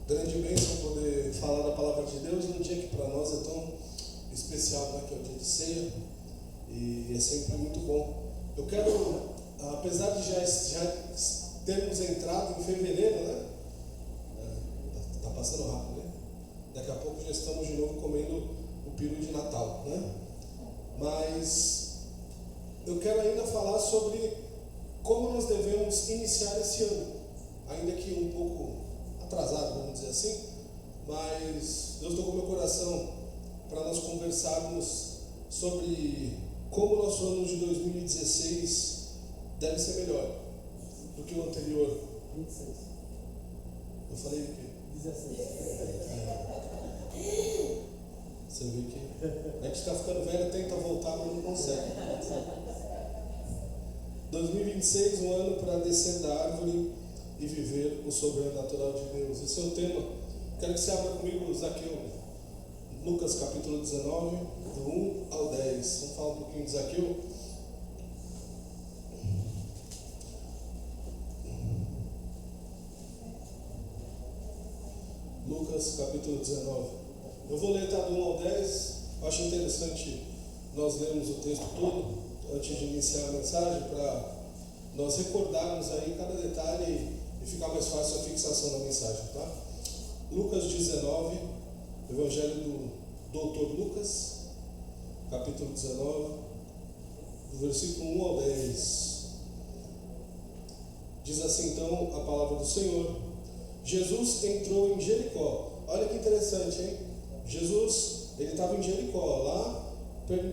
Grande bênção poder falar da palavra de Deus num dia que para nós é tão especial, né? Que é o dia de ceia, e é sempre muito bom. Eu quero, apesar de já termos entrado em fevereiro, né? Tá passando rápido, né? Daqui a pouco já estamos de novo comendo o peru de Natal, né? Mas eu quero ainda falar sobre como nós devemos iniciar esse ano, ainda que um pouco atrasado, vamos dizer assim, mas Deus tocou meu coração para nós conversarmos sobre como o nosso ano de 2016 deve ser melhor do que o anterior. 26. Eu falei o quê? 16. Você vê que a gente está ficando velho, tenta voltar, mas não consegue. 2026, um ano para descer da árvore e viver o sobrenatural de Deus. Esse é o tema. Quero que você abra comigo Zaqueu, Lucas capítulo 19, do 1 ao 10. Vamos falar um pouquinho de Zaqueu. Lucas capítulo 19. Eu vou ler do 1 ao 10. Acho interessante nós lermos o texto todo antes de iniciar a mensagem, para nós recordarmos aí cada detalhe e ficar mais fácil a fixação da mensagem, tá? Lucas 19, Evangelho do Doutor Lucas, capítulo 19, do versículo 1 ao 10. Diz assim então a palavra do Senhor: Jesus entrou em Jericó. Olha que interessante, hein? Jesus, ele estava em Jericó, lá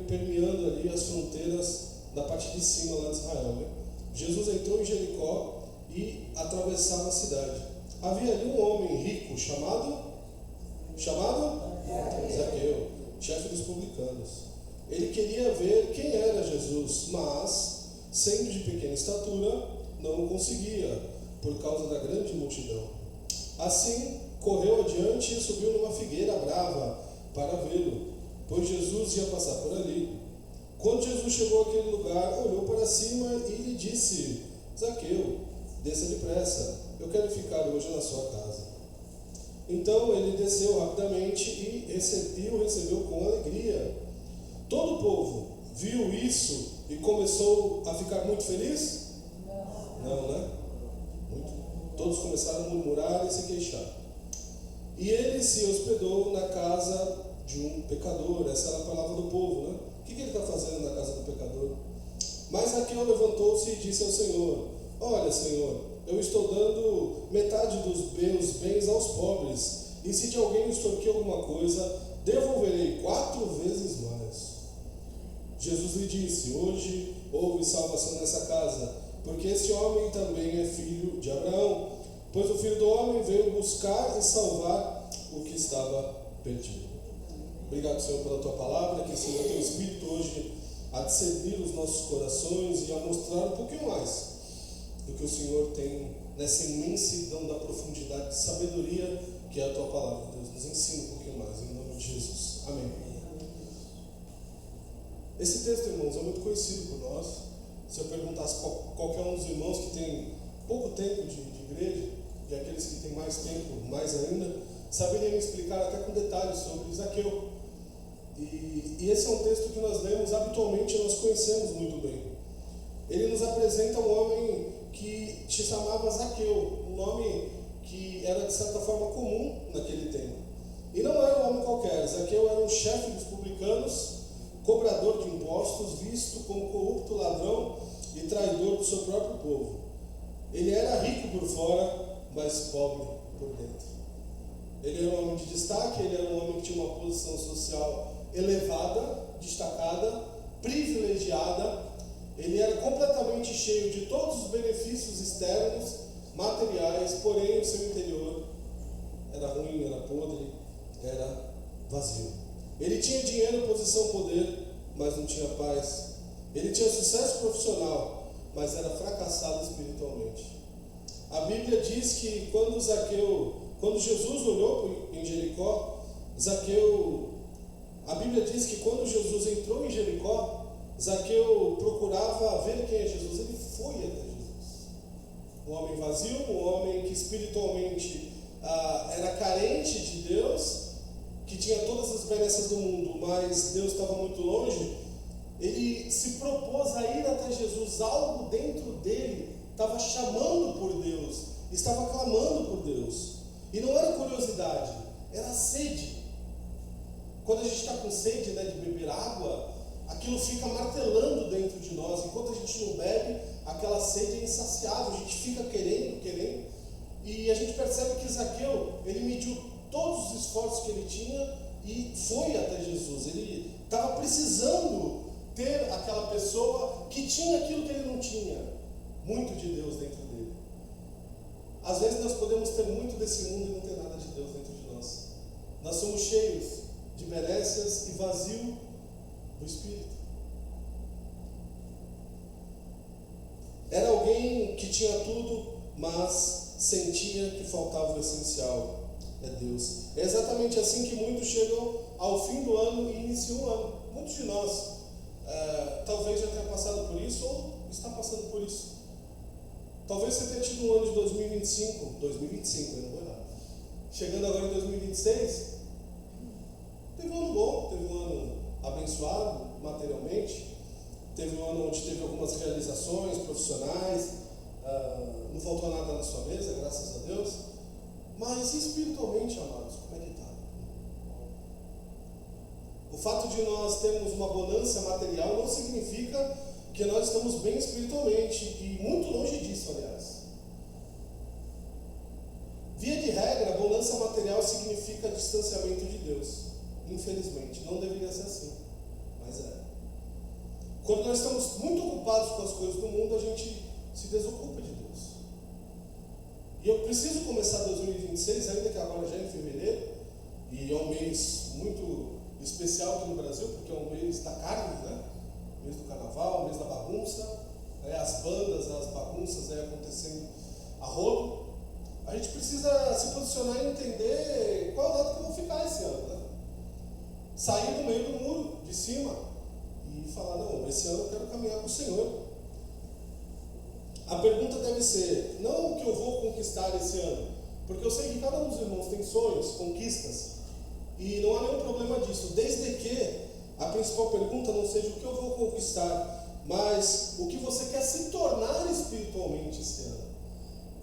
permeando ali as fronteiras da parte de cima lá de Israel, né? Jesus entrou em Jericó e atravessava a cidade. Havia ali um homem rico chamado Zaqueu, chefe dos publicanos. Ele queria ver quem era Jesus, mas, sendo de pequena estatura, não o conseguia, por causa da grande multidão. Assim, correu adiante e subiu numa figueira brava para vê-lo, pois Jesus ia passar por ali. Quando Jesus chegou àquele lugar, olhou para cima e lhe disse: Zaqueu, desça depressa, eu quero ficar hoje na sua casa. Então ele desceu rapidamente e o recebeu com alegria. Todo o povo viu isso e começou a ficar muito feliz? Não, né? Todos começaram a murmurar e se queixar. E ele se hospedou na casa de um pecador. Essa era a palavra do povo, né? O que ele está fazendo na casa do pecador? Mas Zaqueu levantou-se e disse ao Senhor: Olha, Senhor, eu estou dando metade dos meus bens aos pobres, e se de alguém extorquir alguma coisa, devolverei 4 vezes mais. Jesus lhe disse: Hoje houve salvação nessa casa, porque esse homem também é filho de Abraão, pois o Filho do Homem veio buscar e salvar o que estava perdido. Obrigado, Senhor, pela Tua palavra, que Senhor, Teu Espírito hoje a discernir os nossos corações e a mostrar um pouquinho mais do que o Senhor tem nessa imensidão da profundidade de sabedoria que é a Tua palavra. Deus, nos ensina um pouquinho mais, em nome de Jesus. Amém. Esse texto, irmãos, é muito conhecido por nós. Se eu perguntasse qualquer um dos irmãos que tem pouco tempo de igreja, e aqueles que têm mais tempo, mais ainda, saberiam me explicar até com detalhes sobre Zaqueu. E esse é um texto que nós lemos habitualmente, nós conhecemos muito bem. Ele nos apresenta um homem que se chamava Zaqueu, um nome que era de certa forma comum naquele tempo. E não era um homem qualquer. Zaqueu era um chefe dos publicanos, cobrador de impostos, visto como corrupto, ladrão e traidor do seu próprio povo. Ele era rico por fora, mas pobre por dentro. Ele era um homem de destaque, ele era um homem que tinha uma posição social elevada, destacada, privilegiada. Ele era completamente cheio de todos os benefícios externos, materiais, porém o seu interior era ruim, era podre, era vazio. Ele tinha dinheiro, posição, poder, mas não tinha paz. Ele tinha sucesso profissional, mas era fracassado espiritualmente. A Bíblia diz que quando Jesus olhou em Jericó, a Bíblia diz que quando Jesus entrou em Jericó, Zaqueu procurava ver quem é Jesus. Ele foi até Jesus. Um homem vazio, um homem que espiritualmente era distante de Deus, que tinha todas as benesses do mundo, mas Deus estava muito longe, ele se propôs a ir até Jesus. Algo dentro dele estava chamando por Deus, estava clamando por Deus. E não era curiosidade, era sede. Quando a gente está com sede, né, de beber água, aquilo fica martelando dentro de nós. Enquanto a gente não bebe, aquela sede é insaciável, a gente fica querendo. E a gente percebe que Zaqueu, ele mediu todos os esforços que ele tinha e foi até Jesus. Ele estava precisando ter aquela pessoa que tinha aquilo que ele não tinha, muito de Deus dentro dele. Às vezes nós podemos ter muito desse mundo e não ter nada de Deus dentro de nós. Nós somos cheios de benécias e vazio do Espírito. Era alguém que tinha tudo, mas sentia que faltava o essencial. É Deus. É exatamente assim que muitos chegam ao fim do ano e iniciam o ano. Muitos de nós talvez já tenha passado por isso ou está passando por isso. Talvez você tenha tido um ano de 2025, eu não vou errar. Chegando agora em 2026, teve um ano bom, teve um ano abençoado materialmente, teve um ano onde teve algumas realizações profissionais, não faltou nada na sua mesa, graças a Deus. Mas espiritualmente, amados, como é que está? O fato de nós termos uma bonança material não significa que nós estamos bem espiritualmente, e muito longe disso, aliás. Via de regra, a bonança material significa distanciamento de Deus. Infelizmente, não deveria ser assim, mas é. Quando nós estamos muito ocupados com as coisas do mundo, a gente se desocupa de Deus. E eu preciso começar 2026, ainda que agora já é em fevereiro, e é um mês muito especial aqui no Brasil, porque é um mês da carne, né? Mês do carnaval, mês da bagunça, as bandas, as bagunças acontecendo a rodo. A gente precisa se posicionar e entender qual lado que eu vou ficar esse ano, né? Sair do meio do muro, de cima, e falar, não, esse ano eu quero caminhar com o Senhor. A pergunta deve ser, não o que eu vou conquistar esse ano, porque eu sei que cada um dos irmãos tem sonhos, conquistas, e não há nenhum problema disso, desde que a principal pergunta não seja o que eu vou conquistar, mas o que você quer se tornar espiritualmente esse ano.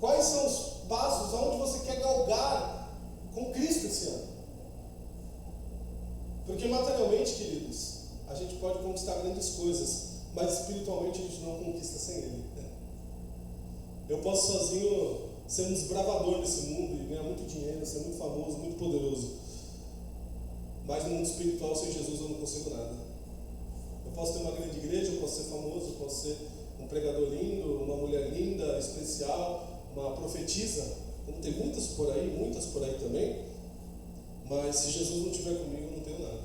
Quais são os passos aonde você quer galgar com Cristo esse ano? Porque materialmente, queridos, a gente pode conquistar grandes coisas, mas espiritualmente a gente não conquista sem Ele. Eu posso sozinho ser um desbravador desse mundo e ganhar muito dinheiro, ser muito famoso, muito poderoso. Mas no mundo espiritual, sem Jesus, eu não consigo nada. Eu posso ter uma grande igreja, eu posso ser famoso, eu posso ser um pregador lindo, uma mulher linda, especial, uma profetisa, como tem muitas por aí também. Mas se Jesus não estiver comigo, eu não tenho nada.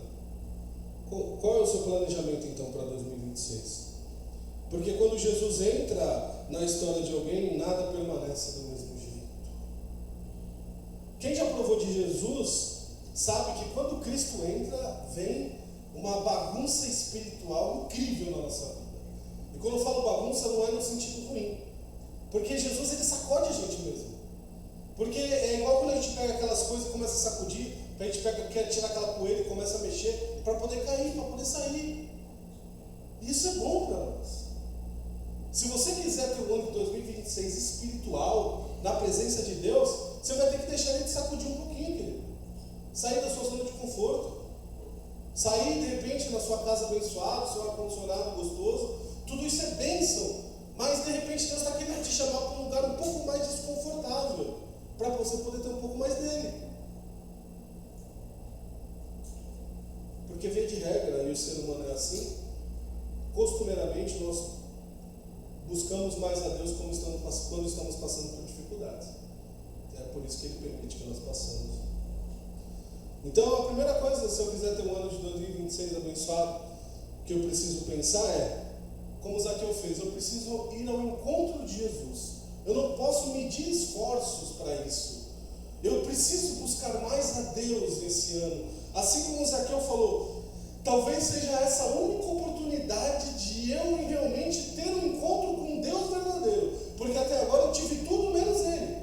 Qual é o seu planejamento então para 2026? Porque quando Jesus entra na história de alguém, nada permanece do mesmo jeito. Quem já provou de Jesus sabe que quando Cristo entra, vem uma bagunça espiritual incrível na nossa vida. E quando eu falo bagunça, não é no sentido ruim. Porque Jesus, ele sacode a gente mesmo. Porque é igual quando a gente pega aquelas coisas e começa a sacudir, a gente quer tirar aquela poeira e começa a mexer para poder cair, para poder sair. Isso é bom para nós. Se você quiser ter o ano de 2026 espiritual, na presença de Deus, você vai ter que deixar ele te sacudir um pouquinho, querido. Sair da sua zona de conforto. Sair, de repente, na sua casa abençoada, seu ar-condicionado gostoso. Tudo isso é bênção. Mas, de repente, Deus está querendo te chamar para um lugar um pouco mais desconfortável, para você poder ter um pouco mais dele. Porque, via de regra, e o ser humano é assim, costumeiramente nós buscamos mais a Deus quando estamos passando por dificuldades. É por isso que Ele permite que nós passamos. Então, a primeira coisa, se eu quiser ter um ano de 2026 abençoado, que eu preciso pensar é, como Zaqueu fez, eu preciso ir ao encontro de Jesus. Eu não posso medir esforços para isso. Eu preciso buscar mais a Deus esse ano. Assim como Zaqueu falou, talvez seja essa a única oportunidade de eu realmente ter um encontro com Deus verdadeiro. Porque até agora eu tive tudo menos Ele.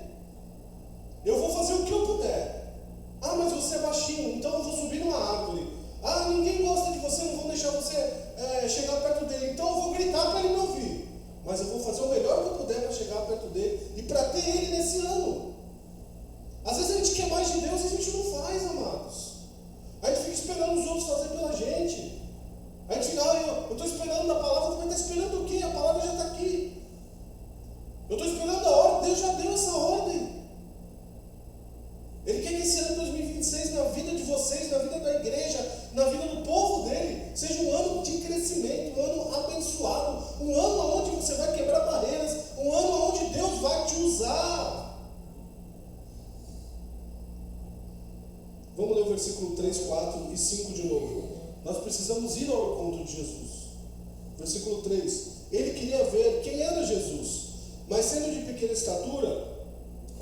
Eu vou fazer o que eu puder. mas eu vou fazer o melhor que eu puder para chegar perto dele e para ter ele nesse ano. Às vezes a gente quer mais de Deus e a gente não faz, amados. A gente fica esperando os outros fazer pela gente. A gente fica, eu estou esperando a palavra, mas está esperando o quê? A palavra já está aqui. Eu estou esperando a ordem, Deus já deu essa ordem. Ele quer que esse ano 2026, na vida de vocês, na vida da igreja, na vida do povo dele, seja um ano de crescimento, um ano abençoado, um ano onde você vai quebrar barreiras, um ano onde Deus vai te usar. Vamos ler o versículo 3, 4 e 5 de novo. Nós precisamos ir ao encontro de Jesus. Versículo 3. Ele queria ver quem era Jesus, mas sendo de pequena estatura,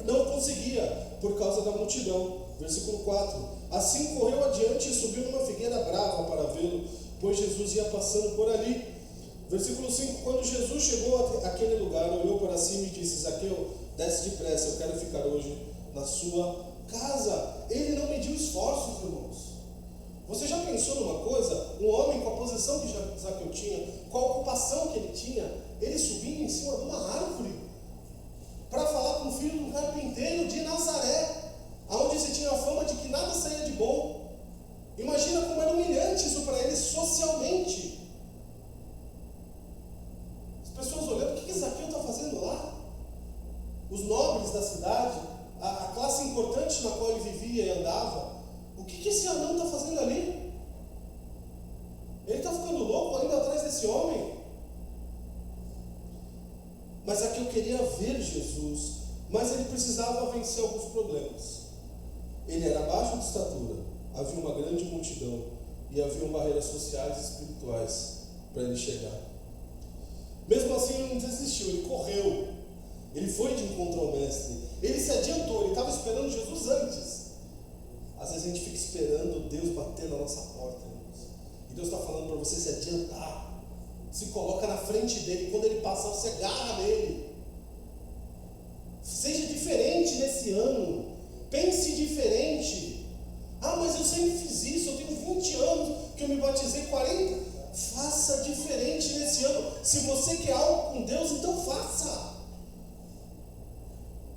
não conseguia, por causa da multidão. Versículo 4. Assim correu adiante e subiu numa figueira brava para vê-lo, pois Jesus ia passando por ali. Versículo 5. Quando Jesus chegou àquele lugar, olhou para cima e disse: Zaqueu, desce depressa, eu quero ficar hoje na sua casa. Ele não mediu esforços, irmãos. Você já pensou numa coisa? Um homem com a posição que Zaqueu tinha, com a ocupação que ele tinha, ele subindo em cima de uma árvore para falar com o filho de um carpinteiro de Nazaré, aonde se tinha a fama de que nada saía de bom. Imagina como era humilhante isso para ele socialmente. As pessoas olhando, o que Zaqueu está fazendo lá? Os nobres da cidade, a classe importante na qual ele vivia e andava, o que esse anão está fazendo ali? Ele está ficando louco indo atrás desse homem? Mas Zaqueu queria ver Jesus, mas ele precisava vencer alguns problemas. Ele era baixo de estatura, havia uma grande multidão e havia barreiras sociais e espirituais para ele chegar. Mesmo assim ele não desistiu, ele correu, ele foi de encontro ao mestre, ele se adiantou, ele estava esperando Jesus antes. Às vezes a gente fica esperando Deus bater na nossa porta, irmãos. E Deus está falando para você se adiantar. Se coloca na frente dele, quando ele passar, você agarra nele. Seja diferente nesse ano. Pense diferente. Ah, mas eu sempre fiz isso, eu tenho 20 anos que eu me batizei, 40. Faça diferente nesse ano. Se você quer algo com Deus, então faça.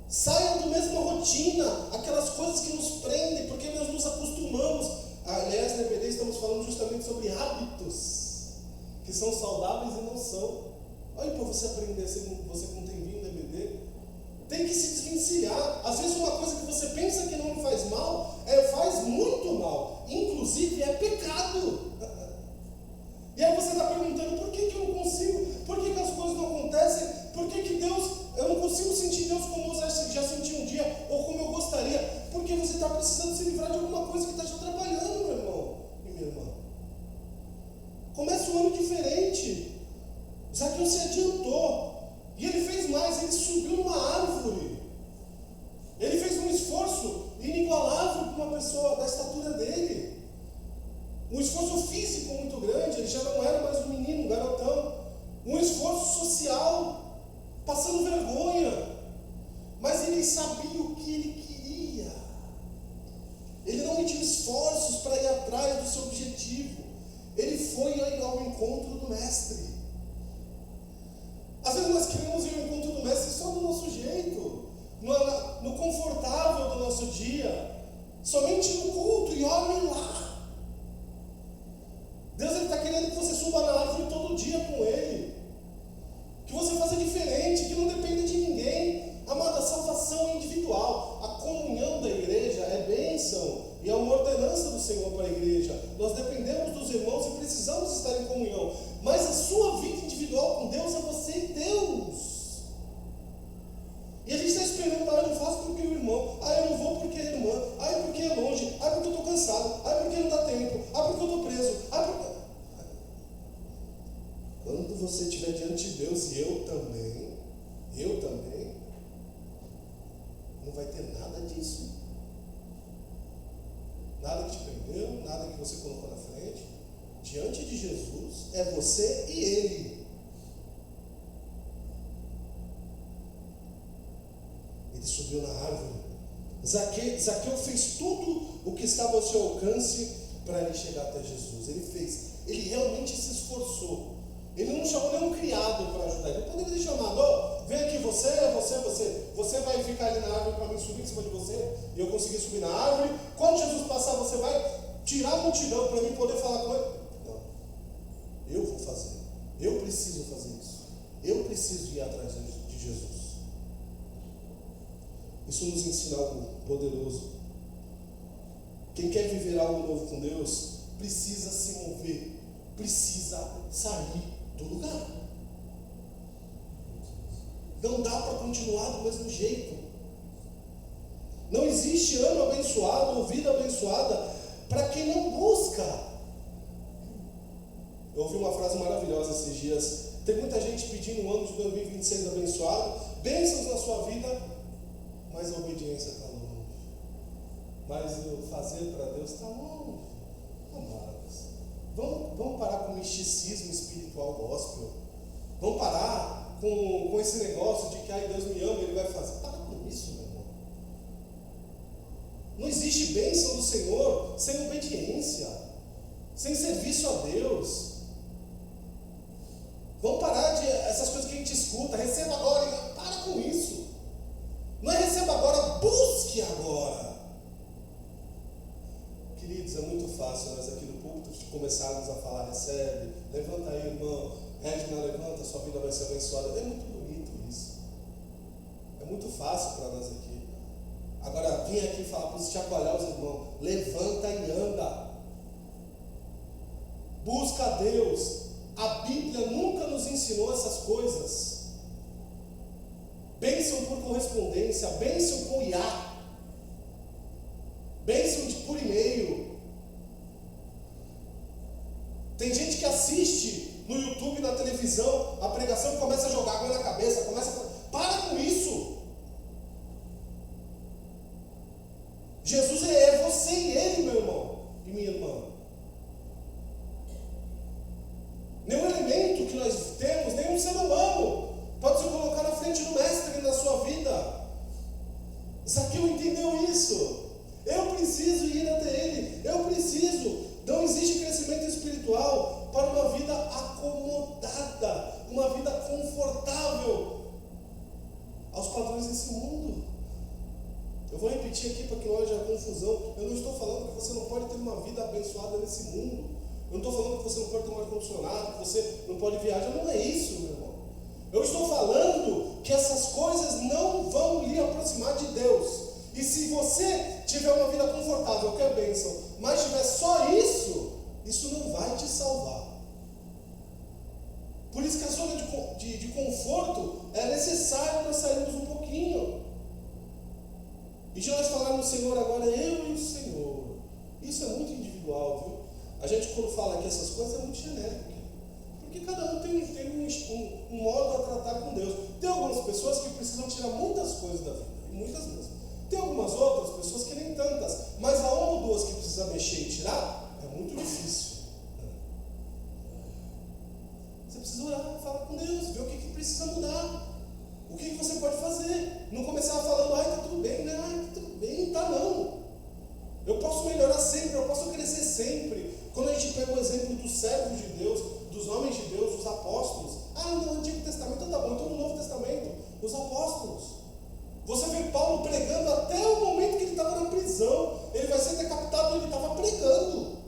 Saia da mesma rotina, aquelas coisas que nos prendem, porque nós nos acostumamos. Aliás, na EBD estamos falando justamente sobre hábitos que são saudáveis e não são. Olha para você aprender, você que não tem vindo na EBD, tem que se desvencilhar. Às vezes uma coisa que você pensa que não lhe faz mal, faz muito mal, inclusive é pecado. E aí você está perguntando, por que eu não consigo? Por que as coisas não acontecem? Por que Deus, eu não consigo sentir Deus como eu já senti um dia, ou como eu gostaria? Porque você está precisando se livrar de alguma coisa que está te atrapalhando, meu irmão e minha irmã. Começa um ano diferente. Zaqueu se adiantou. E ele fez mais, ele subiu numa árvore. Ele fez um esforço inigualável para uma pessoa da estatura dele. Um esforço físico muito grande, ele já não era mais um menino, um garotão. Um esforço social, passando vergonha. Mas ele sabia o que ele queria. Ele não mediu esforços para ir atrás do seu objetivo. Ele foi ao encontro do mestre. Às vezes nós queremos ir ao encontro do mestre só do nosso jeito, no confortável do nosso dia, somente no culto, e olhem lá. Deus está querendo que você suba na árvore todo dia com Ele, que você faça diferente, que não dependa de ninguém. Amada, a salvação é individual, a comunhão da igreja é bênção, e é uma ordenança do Senhor para a igreja. Nós dependemos dos irmãos e precisamos estar em comunhão, mas a sua vida individual com Deus é você e Deus. E a gente está esperando, eu não faço porque o irmão, eu não vou porque é irmã, porque é longe, porque eu estou cansado, porque não dá tempo, porque eu estou preso, porque... Quando você estiver diante de Deus, e eu também, não vai ter nada disso. Nada que te prendeu, nada que você colocou na frente. Diante de Jesus, é você e Ele. Ele subiu na árvore. Zaqueu fez tudo o que estava ao seu alcance para ele chegar até Jesus. Ele realmente se esforçou. Ele não chamou nenhum criado para ajudar. Ele poderia ter chamado: oh, vem aqui você vai ficar ali na árvore para mim subir em cima de você, e eu conseguir subir na árvore. Quando Jesus passar, você vai tirar a multidão para mim poder falar com ele. Não, eu vou fazer, eu preciso fazer isso, eu preciso ir atrás de Jesus. Isso nos ensina algo poderoso. Quem quer viver algo novo com Deus precisa se mover, precisa sair do lugar. Não dá para continuar do mesmo jeito. Não existe ano abençoado ou vida abençoada para quem não busca. Eu ouvi uma frase maravilhosa esses dias. Tem muita gente pedindo um ano de 2026 abençoado, bênçãos na sua vida, mas a obediência está longe. Mas o fazer para Deus está longe. Amados, vamos parar com o misticismo espiritual gospel. Vamos parar com esse negócio de que Deus me ama, Ele vai fazer. Para com isso, meu irmão. Não existe bênção do Senhor sem obediência, sem serviço a Deus. Vamos parar de essas coisas que a gente escuta. Receba agora. Para com isso. Não é receba agora, busque agora. Queridos, é muito fácil nós aqui no púlpito começarmos a falar: recebe, levanta aí, irmão, Regina, levanta, sua vida vai ser abençoada. É muito bonito isso. É muito fácil para nós aqui. Agora, vim aqui falar para os chacoalhar os irmãos: levanta e anda. Busca a Deus. A Bíblia nunca nos ensinou essas coisas. Bênção por correspondência, bênção com IA, bênção por e-mail. Tem gente que assiste no YouTube, na televisão, a pregação e começa a jogar água na cabeça, para com isso. Jesus é você e Ele, meu irmão e minha irmã. Nenhum elemento que nós temos, nenhum ser humano pode se colocar na frente do Mestre na sua vida. Zaqueu entendeu isso. Eu preciso ir até Ele. Eu preciso. Não existe crescimento espiritual para uma vida acomodada, uma vida confortável aos padrões desse mundo. Eu vou repetir aqui para que não haja confusão. Eu não estou falando que você não pode ter uma vida abençoada nesse mundo. Eu não estou falando que você não pode ter um ar-condicionado, que você não pode viajar. Não é isso, meu irmão. Eu estou falando que essas coisas não vão lhe aproximar de Deus. E se você tiver uma vida confortável, que é bênção, mas tiver só isso, isso não vai te salvar. Por isso que a zona de conforto é necessária para sairmos um pouquinho. E de nós falarmos: Senhor, agora eu e o Senhor. Isso é muito individual, viu? A gente, quando fala aqui essas coisas, é muito genérico. Porque cada um tem um modo a tratar com Deus. Tem algumas pessoas que precisam tirar muitas coisas da vida, e muitas mesmo. Tem algumas outras pessoas que nem tantas, mas a uma ou duas que precisa mexer e tirar, é muito difícil. Você precisa orar, falar com Deus, ver o que precisa mudar, o que você pode fazer. Não começar falando: tá tudo bem, né? Tá tudo bem, não tá não. Eu posso melhorar sempre, eu posso crescer sempre. Quando a gente pega o exemplo dos servos de Deus, dos homens de Deus, dos apóstolos, no Antigo Testamento tá bom, então no Novo Testamento, os apóstolos. Você vê Paulo pregando até o momento que ele estava na prisão. Ele vai ser decapitado, ele estava pregando.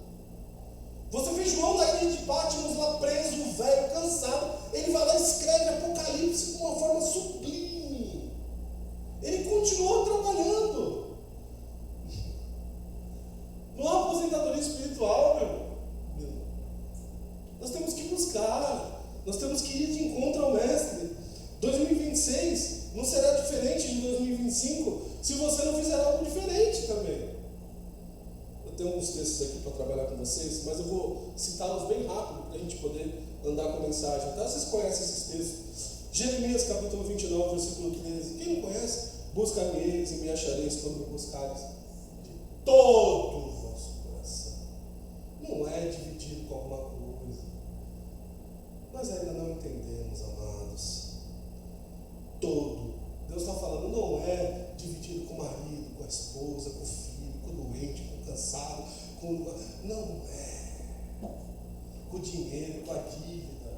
Você vê João na ilha de Patmos lá preso, velho, cansado. Ele vai lá e escreve Apocalipse com uma forma sublime. Ele continuou trabalhando. Não há aposentadoria espiritual, meu. Nós temos que buscar. Nós temos que ir de encontro ao Mestre. 2026 não será diferente de 2025 se você não fizer algo diferente também. Eu tenho alguns textos aqui para trabalhar com vocês, mas eu vou citá-los bem rápido para a gente poder andar com a mensagem. Então, vocês conhecem esses textos. Jeremias capítulo 29, versículo 13. Quem não conhece? Busca-me eles e me achareis quando me buscares de todo o vosso coração. Não é dividido com alguma coisa. Nós ainda não entendemos, amados. Todo. Deus está falando, não é dividido com o marido, com a esposa, com o filho, com o doente, com o cansado, não é. Com o dinheiro, com a dívida.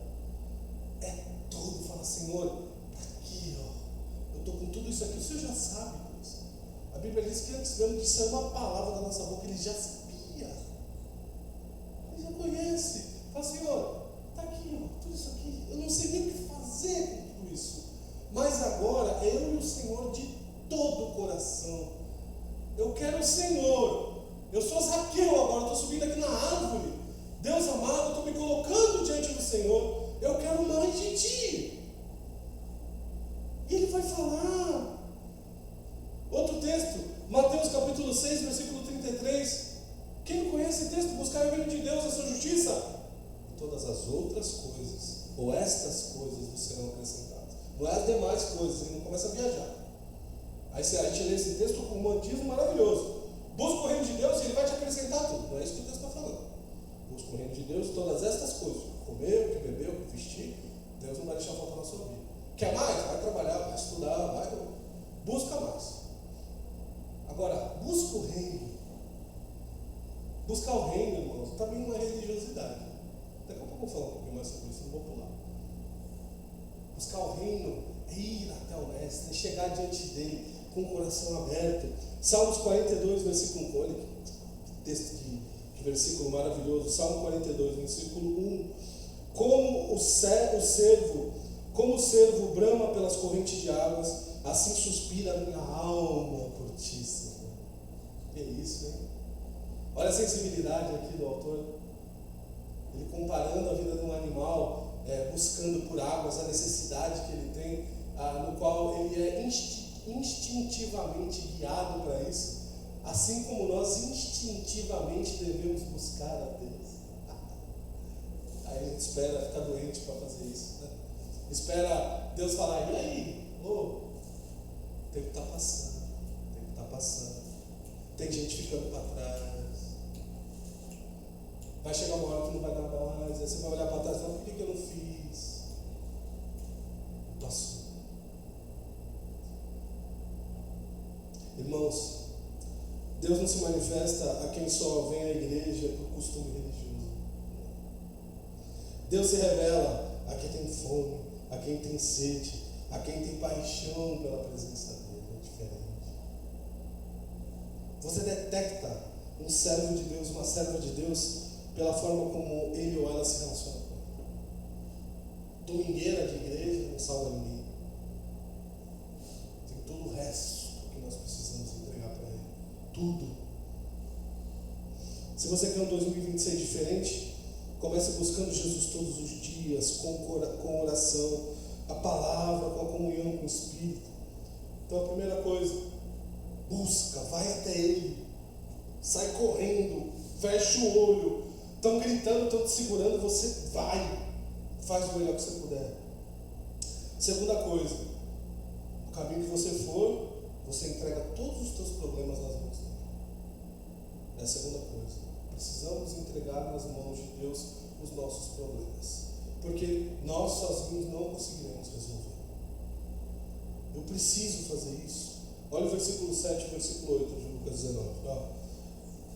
Senhor, tá aqui, ó, eu estou com tudo isso aqui, o Senhor já sabe disso. A Bíblia diz que antes mesmo de sair uma palavra da nossa boca, Ele já sabia. Ele já conhece. Fala, Senhor, tá aqui, ó, tudo isso aqui, eu não sei nem o que fazer com tudo isso. Mas agora, eu e o Senhor de todo o coração. Eu quero o Senhor. Eu sou Zaqueu agora, estou subindo aqui na árvore. Deus amado, eu estou me colocando diante do Senhor. Eu quero mais de Ti. E Ele vai falar. Outro texto, Mateus capítulo 6, versículo 33. Quem não conhece esse texto? Buscar o reino de Deus e a sua justiça. E todas as outras coisas, ou estas coisas, vos serão acrescentadas. Não é as demais coisas, ele não começa a viajar. Aí a gente lê esse texto com um romantismo maravilhoso. Busca o reino de Deus e Ele vai te acrescentar tudo. Não é isso que o texto está falando. Busca o reino de Deus, todas estas coisas. Comer, o que beber, o que vestir. Deus não vai deixar faltar na sua vida. Quer mais? Vai trabalhar, vai estudar, vai. Busca mais. Agora, busca o reino. Buscar o reino, irmãos, também não é religiosidade. Daqui a pouco eu vou falar um pouquinho mais sobre isso, não vou pular. Buscar o reino é ir até o mestre, é chegar diante dele com o coração aberto. Salmos 42, versículo 1. Olha que texto, que versículo maravilhoso. Salmo 42, versículo 1. Como o servo brama pelas correntes de águas, assim suspira a minha alma por ti, Senhor. Que isso, hein? Olha a sensibilidade aqui do autor. Ele comparando a vida de um animal, buscando por águas, a necessidade que ele tem, no qual ele é instintivamente guiado para isso, assim como nós instintivamente devemos buscar a Deus. Aí a gente espera ficar doente para fazer isso, né? Espera Deus falar, e aí? O tempo está passando, o tempo está passando. Tem gente ficando para trás. Vai chegar uma hora que não vai dar mais, aí você vai olhar para trás e falar, por que eu não fiz? Passou. Irmãos, Deus não se manifesta a quem só vem à igreja por costume religioso. Deus se revela a quem tem fome, a quem tem sede, a quem tem paixão pela presença dele. É diferente. Você detecta um servo de Deus, uma serva de Deus, pela forma como ele ou ela se relaciona com ele. Domingueira de igreja não salva ninguém. Tem todo o resto que nós precisamos entregar para ele. Tudo. Se você quer um 2026 diferente, comece buscando Jesus todos os dias, com oração, a palavra, com a comunhão com o Espírito. Então a primeira coisa, busca, vai até Ele, sai correndo, fecha o olho, estão gritando, estão te segurando, você vai, faz o melhor que você puder. Segunda coisa, no caminho que você for, você entrega todos os teus problemas nas mãos dele. É a segunda coisa. Precisamos entregar nas mãos de Deus os nossos problemas, porque nós sozinhos não conseguiremos resolver. Eu preciso fazer isso. Olha o versículo 7 e o versículo 8 de Lucas 19.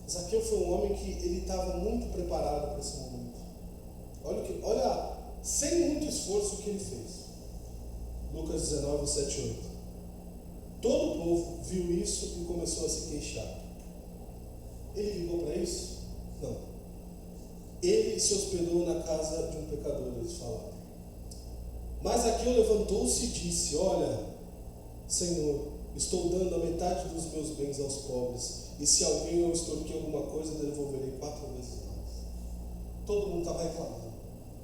Zaqueu foi um homem que ele estava muito preparado para esse momento. Olha, sem muito esforço o que ele fez. Lucas 19, 7 e 8. Todo o povo viu isso e começou a se queixar. Ele ligou para isso? Não. Ele se hospedou na casa de um pecador, eles falaram. Mas Zaqueu levantou-se e disse, olha, Senhor, estou dando a metade dos meus bens aos pobres, e se alguém eu extorquir alguma coisa, devolverei 4 vezes mais. Todo mundo estava reclamando,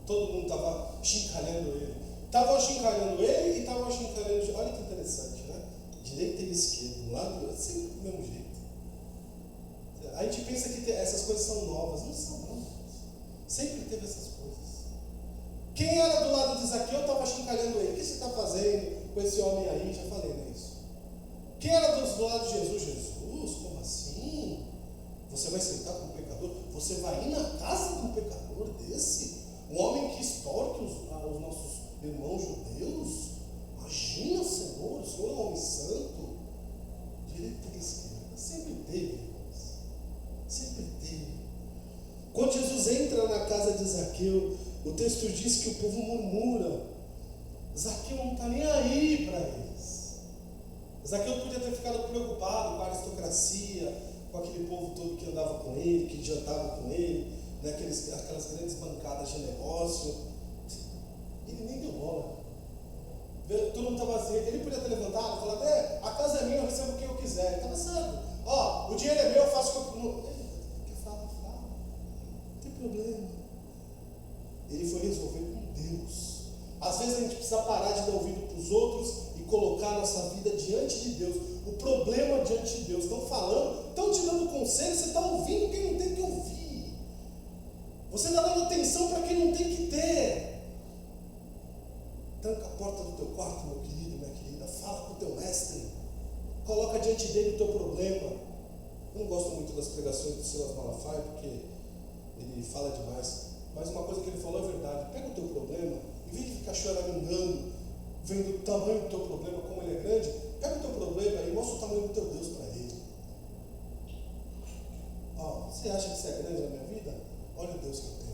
todo mundo estava chincalhando ele. Estavam chincalhando ele e estavam chincalhando. Olha que interessante, né? Direita e esquerda, um lado e outro, sempre do mesmo jeito. A gente pensa que essas coisas são novas, não são não. Sempre teve essas coisas. Quem era do lado de Zaqueu estava chincalhando ele. O que você está fazendo com esse homem aí? Já falei, não é isso? Quem era do lado de Jesus? Jesus, como assim? Você vai sentar com um pecador? Você vai ir na casa de um pecador desse? Um homem que extorque os nossos irmãos judeus? Imagina, Senhor, o Senhor é um homem santo. Direita e esquerda. Sempre teve, irmãos. Sempre teve. Quando Jesus entra na casa de Zaqueu, o texto diz que o povo murmura. Zaqueu não está nem aí para eles. Zaqueu podia ter ficado preocupado com a aristocracia, com aquele povo todo que andava com ele, que jantava com ele, né, aquelas grandes bancadas de negócio. Ele nem deu bola. Todo mundo estava assim, ele podia ter levantado e falado, a casa é minha, eu recebo quem eu quiser. Ele estava certo. O dinheiro é meu, eu faço o que eu... Ele quer falar, não tem problema. Ele foi resolver com Deus. Às vezes a gente precisa parar de dar ouvido para os outros e colocar a nossa vida diante de Deus. O problema diante de Deus. Estão falando, estão te dando conselho, você está ouvindo quem não tem que ouvir. Você está dando atenção para quem não tem que ter. Tranca a porta do teu quarto, meu querido, minha querida. Fala com o teu mestre. Coloca diante dele o teu problema. Eu não gosto muito das pregações do Silas Malafaia, porque ele fala demais. Mas uma coisa que ele falou é verdade. Pega o teu problema, em vez de ficar choramingando, vendo o tamanho do teu problema, como ele é grande, pega o teu problema e mostra o tamanho do teu Deus para ele. Você acha que isso é grande na minha vida? Olha o Deus que eu tenho.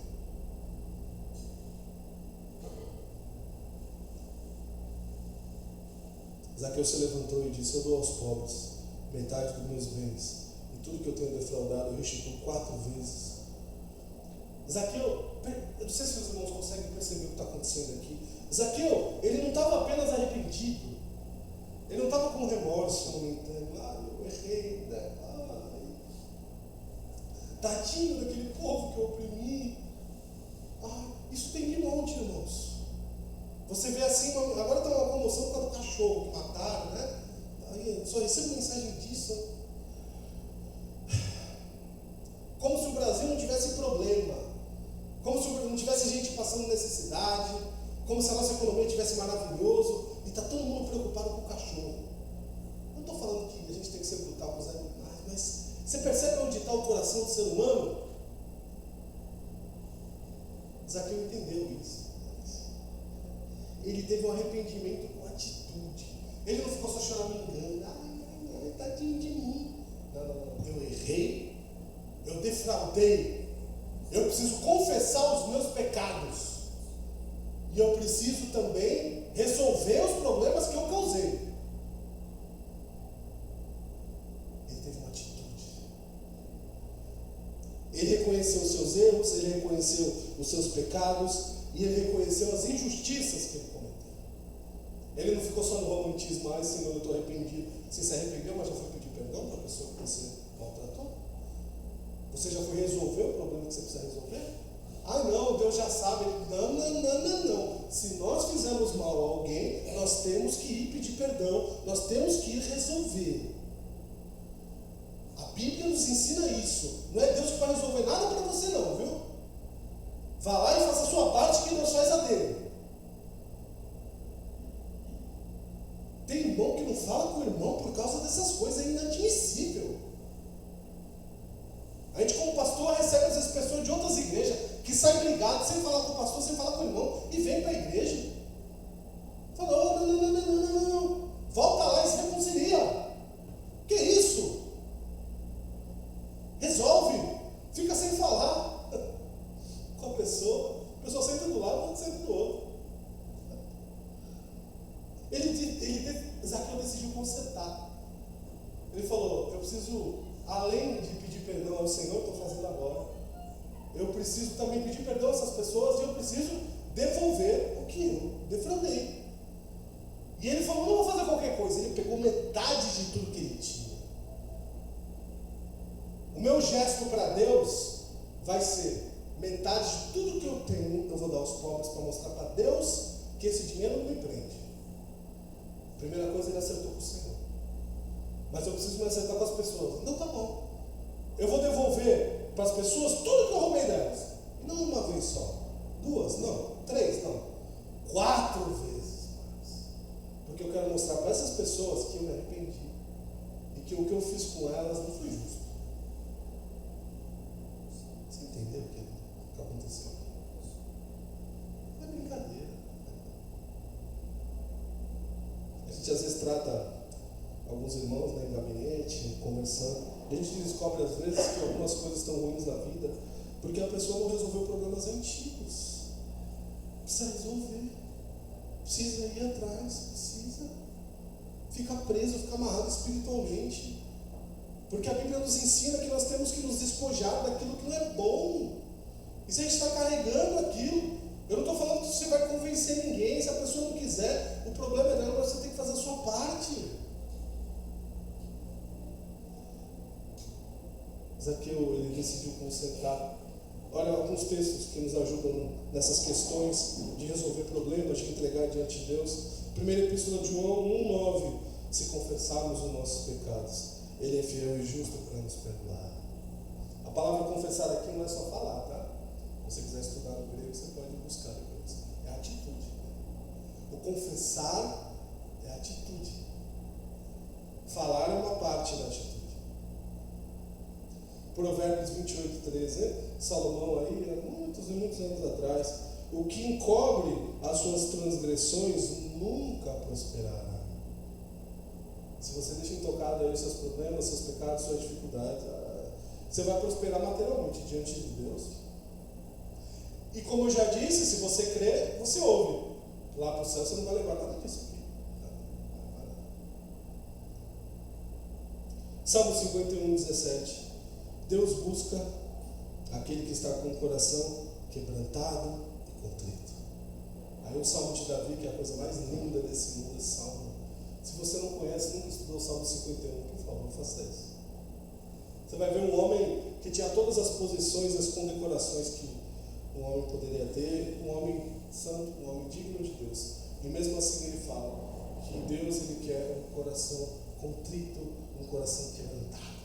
Zaqueu se levantou e disse, eu dou aos pobres metade dos meus bens, e tudo que eu tenho defraudado eu restituo 4 vezes. Zaqueu, eu não sei se os irmãos conseguem perceber o que está acontecendo aqui. Zaqueu, ele não estava apenas arrependido, ele não estava com remorso momentâneo, eu errei, né? Tadinho daquele povo que eu oprimi. Isso tem de monte, irmãos. Você vê assim, agora está uma comoção por causa do cachorro que mataram, né? Aí, só recebo mensagem disso. Como se o Brasil não tivesse problema, como se não tivesse gente passando necessidade, como se a nossa economia estivesse maravilhoso, e está todo mundo preocupado com o cachorro. Não estou falando que a gente tem que ser brutal com os animais, mas você percebe onde está o coração do ser humano? Zaqueu entendeu isso. Ele teve um arrependimento com atitude. Ele não ficou só choramingando. Tadinho de mim. Não. Eu errei. Eu defraudei. Eu preciso confessar os meus pecados. E eu preciso também resolver os problemas que eu causei. Ele teve uma atitude. Ele reconheceu os seus erros, ele reconheceu os seus pecados e ele reconheceu as injustiças que ele cometeu. Ele não ficou só no romantismo, Senhor, eu estou arrependido. Você se arrependeu, mas já foi pedir perdão para a pessoa que você maltratou? Você já foi resolver o problema que você precisa resolver? Não, Deus já sabe. Não. Se nós fizermos mal a alguém, nós temos que ir pedir perdão, nós temos que ir resolver. A Bíblia nos ensina isso. Não é Deus que vai resolver nada para você não, viu? Vá lá e faça a sua parte que Deus faz a dele. Tem irmão que não fala com o irmão por causa dessas coisas, é inadmissível. A gente como pastor recebe às vezes pessoas de outras igrejas que saem brigadas sem falar com o pastor, sem falar com o irmão e vem para a igreja. Fala, não. Volta lá e se reconcilia. Que isso? Resolve. Fica sem falar com a pessoa senta do lado, o outro senta do outro. Zaqueu decidiu consertar. Ele falou, eu preciso, além de pedir perdão ao Senhor, estou fazendo agora, eu preciso também pedir perdão a essas pessoas e eu preciso devolver o que eu defraudei. E ele falou, não vou fazer qualquer coisa. Ele pegou metade de tudo que ele tinha. O meu gesto para Deus vai ser metade de tudo que eu tenho, eu vou dar aos pobres para mostrar para Deus que esse dinheiro não me prende. Primeira coisa, ele acertou com o Senhor. Mas eu preciso me acertar com as pessoas. Então tá bom. Eu vou devolver para as pessoas tudo que eu roubei delas. E não uma vez só. 2, não. 3, não. 4 vezes mais. Porque eu quero mostrar para essas pessoas que eu me arrependi. E que o que eu fiz com elas não foi justo. Você entendeu o que aconteceu aqui? Não é brincadeira. A gente às vezes trata alguns irmãos, né, em gabinete, conversando, e a gente descobre às vezes que algumas coisas estão ruins na vida porque a pessoa não resolveu problemas antigos. Precisa resolver. Precisa ir atrás, precisa. Fica preso, fica amarrado espiritualmente. Porque a Bíblia nos ensina que nós temos que nos despojar daquilo que não é bom. E se a gente está carregando aquilo, eu não estou falando que você vai convencer ninguém. Se a pessoa não quiser, o problema é dela, mas você tem que fazer a sua parte. Zaqueu, ele decidiu consertar. Olha alguns textos que nos ajudam nessas questões de resolver problemas, de entregar diante de Deus. Primeira Epístola de João 1,9: se confessarmos os nossos pecados, Ele é fiel e justo para nos perdoar. A palavra confessar aqui não é só falar, tá? Se você quiser estudar no grego, você pode buscar depois. É atitude. O confessar é atitude. Falar é uma parte da atitude. Provérbios 28:13, Salomão aí, há muitos e muitos anos atrás: o que encobre as suas transgressões nunca prosperará. Se você deixa intocado aí os seus problemas, seus pecados, suas dificuldades, você vai prosperar materialmente diante de Deus. E como eu já disse, se você crê, você ouve. Lá para o céu você não vai levar nada disso aqui. Salmo 51:17: Deus busca aquele que está com o coração quebrantado e contrito. Aí o Salmo de Davi, que é a coisa mais linda desse mundo, esse Salmo. Se você não conhece, nunca estudou o Salmo 51, por favor, faça isso. Você vai ver um homem que tinha todas as posições, as condecorações que um homem poderia ter, um homem santo, um homem digno de Deus. E mesmo assim ele fala que Deus, ele quer um coração contrito, um coração quebrantado.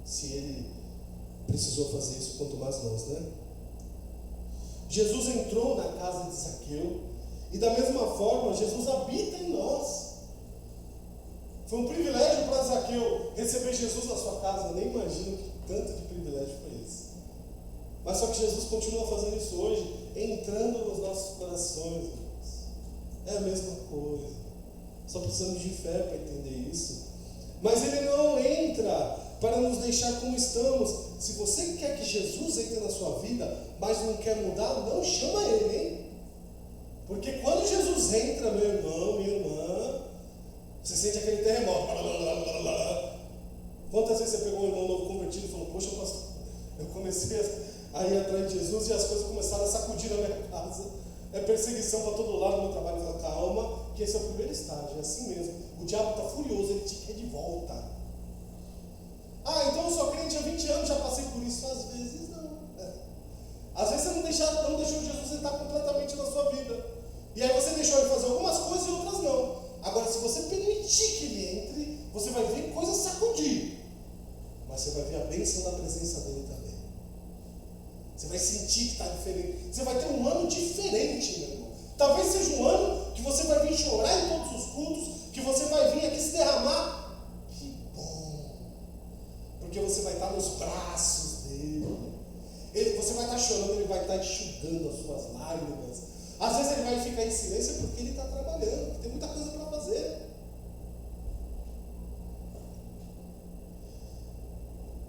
Se ele precisou fazer isso, quanto mais nós, né? Jesus entrou na casa de Zaqueu e da mesma forma Jesus habita em nós. Foi um privilégio para Zaqueu receber Jesus na sua casa. Eu nem imagino que tanto de privilégio foi esse. Mas só que Jesus continua fazendo isso hoje, entrando nos nossos corações, irmãos. É a mesma coisa. Só precisamos de fé para entender isso. Mas ele não entra para nos deixar como estamos. Se você quer que Jesus entre na sua vida, mas não quer mudar, não chama ele, hein? Porque quando Jesus entra, meu irmão, minha irmã, você sente aquele terremoto. Quantas vezes você pegou um irmão novo convertido e falou: poxa, pastor, eu comecei a ir atrás de Jesus e as coisas começaram a sacudir na minha casa. É perseguição para todo lado no meu trabalho. Fala: calma, que esse é o primeiro estágio, é assim mesmo. O diabo está furioso, ele te quer de volta. Ah, então eu sou crente há 20 anos, já passei por isso. Às vezes não. Às vezes você não deixou Jesus entrar completamente na sua vida. E aí você deixou ele fazer algumas coisas e outras não. Agora, se você permitir que ele entre, você vai ver coisas sacudir. Mas você vai ver a bênção da presença dele também. Você vai sentir que está diferente. Você vai ter um ano diferente, meu irmão. Talvez seja um ano que você vai vir chorar em todos os cultos, que você vai vir aqui se derramar. Que bom! Porque você vai estar nos braços dele. Você vai estar chorando, ele vai estar enxugando as suas lágrimas. Às vezes ele vai ficar em silêncio porque ele está trabalhando, porque tem muita coisa para fazer.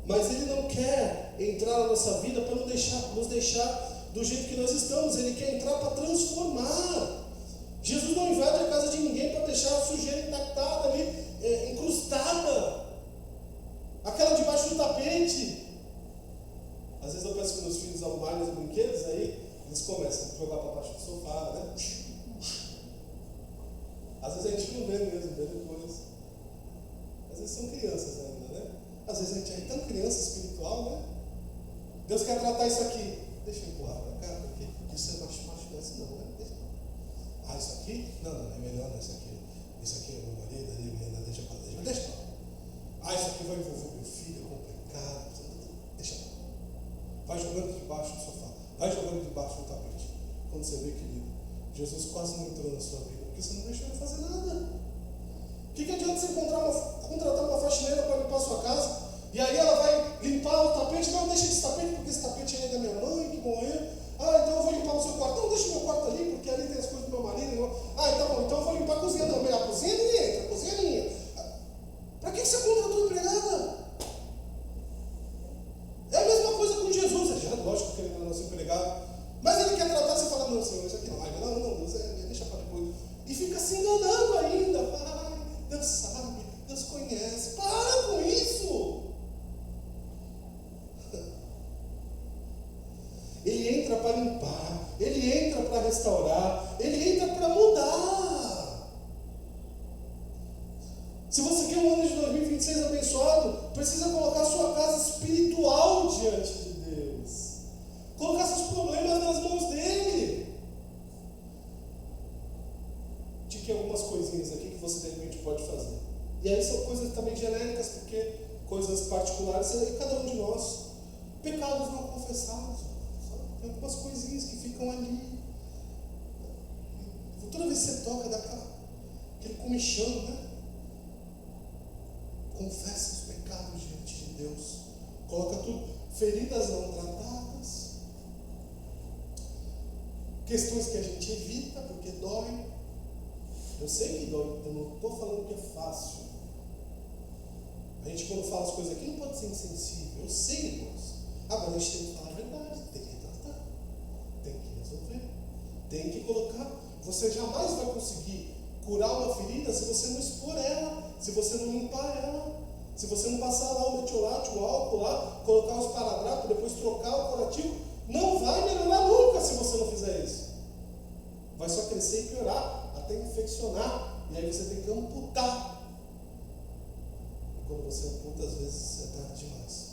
Mas ele não quer entrar na nossa vida para nos deixar do jeito que nós estamos. Ele quer entrar para transformar. Jesus não invade a casa de ninguém para deixar a sujeira intactada ali, incrustada, aquela debaixo do tapete. Às vezes eu peço para meus filhos arrumarem os brinquedos, aí eles começam a jogar para baixo do sofá, né? Às vezes a gente não vê mesmo, vê depois. Às vezes são crianças ainda, né? Às vezes a gente é tão criança espiritual, né? Deus quer tratar isso aqui. Deixa eu empurrar para cá, porque isso é macho, isso não, né? Ah, isso aqui? Não, é melhor não, isso aqui. Isso aqui é meu marido, ali, minha, deixa para lá. Deixa para lá. Ah, isso aqui vai envolver meu filho, é complicado. Deixa para lá. Vai jogando debaixo do sofá. Vai jogando debaixo do tapete. Quando você vê, querido, Jesus quase não entrou na sua vida, porque você não deixou ele fazer nada. O que adianta você contratar uma faxineira para limpar a sua casa, e aí ela vai limpar o tapete? Não, deixa esse tapete, porque esse tapete aí é da minha mãe, que morreu. Ah, então eu vou limpar o seu quarto. Não, deixa o meu quarto ali, porque ali tem as coisas do meu marido. Ah, tá bom, então eu vou limpar a cozinha. Não, a cozinha ninguém entra, a cozinha é minha. Para que você contratou empregada? É a mesma coisa com Jesus. Lógico que ele não é nosso empregado, mas ele quer tratar, você fala: não, Senhor, isso aqui não. Ah, entra para limpar, Ele entra para restaurar, Ele entra para mudar. Se você quer um ano de 2026 abençoado, precisa colocar a sua casa espiritual diante de Deus. Colocar seus problemas nas mãos dEle. Tique algumas coisinhas aqui que você de repente pode fazer. E aí são coisas também genéricas, porque coisas particulares é cada um de nós. Pecados não confessados. Sabe? Tem algumas coisinhas que ficam ali. Toda vez que você toca, dá aquele comichão, né? Confessa os pecados diante de Deus. Coloca tudo. Feridas não tratadas. Questões que a gente evita porque dói. Eu sei que dói, eu não estou falando que é fácil. A gente, quando fala as coisas aqui, não pode ser insensível. Eu sei, irmãos. Agora a gente tem que falar a verdade, tem que tratar, tem que resolver, tem que colocar. Você jamais vai conseguir curar uma ferida se você não expor ela, se você não limpar ela, se você não passar lá o metiolate, o álcool lá, colocar os esparadrapo, depois trocar o curativo. Não vai melhorar nunca se você não fizer isso. Vai só crescer e piorar, até infeccionar, e aí você tem que amputar. E quando você amputa, às vezes é tarde demais.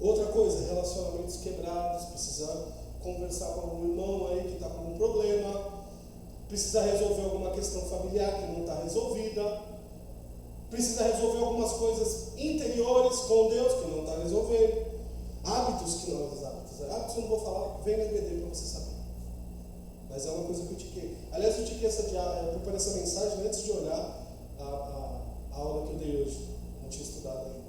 Outra coisa, relacionamentos quebrados, precisa conversar com algum irmão aí que está com algum problema, precisa resolver alguma questão familiar que não está resolvida, precisa resolver algumas coisas interiores com Deus que não está resolvendo, hábitos que não, hábitos eu não vou falar, vem no EBD para você saber, mas é uma coisa que eu tiquei. Aliás, eu tiquei preparei essa mensagem antes de olhar a aula que eu dei hoje, não tinha estudado ainda.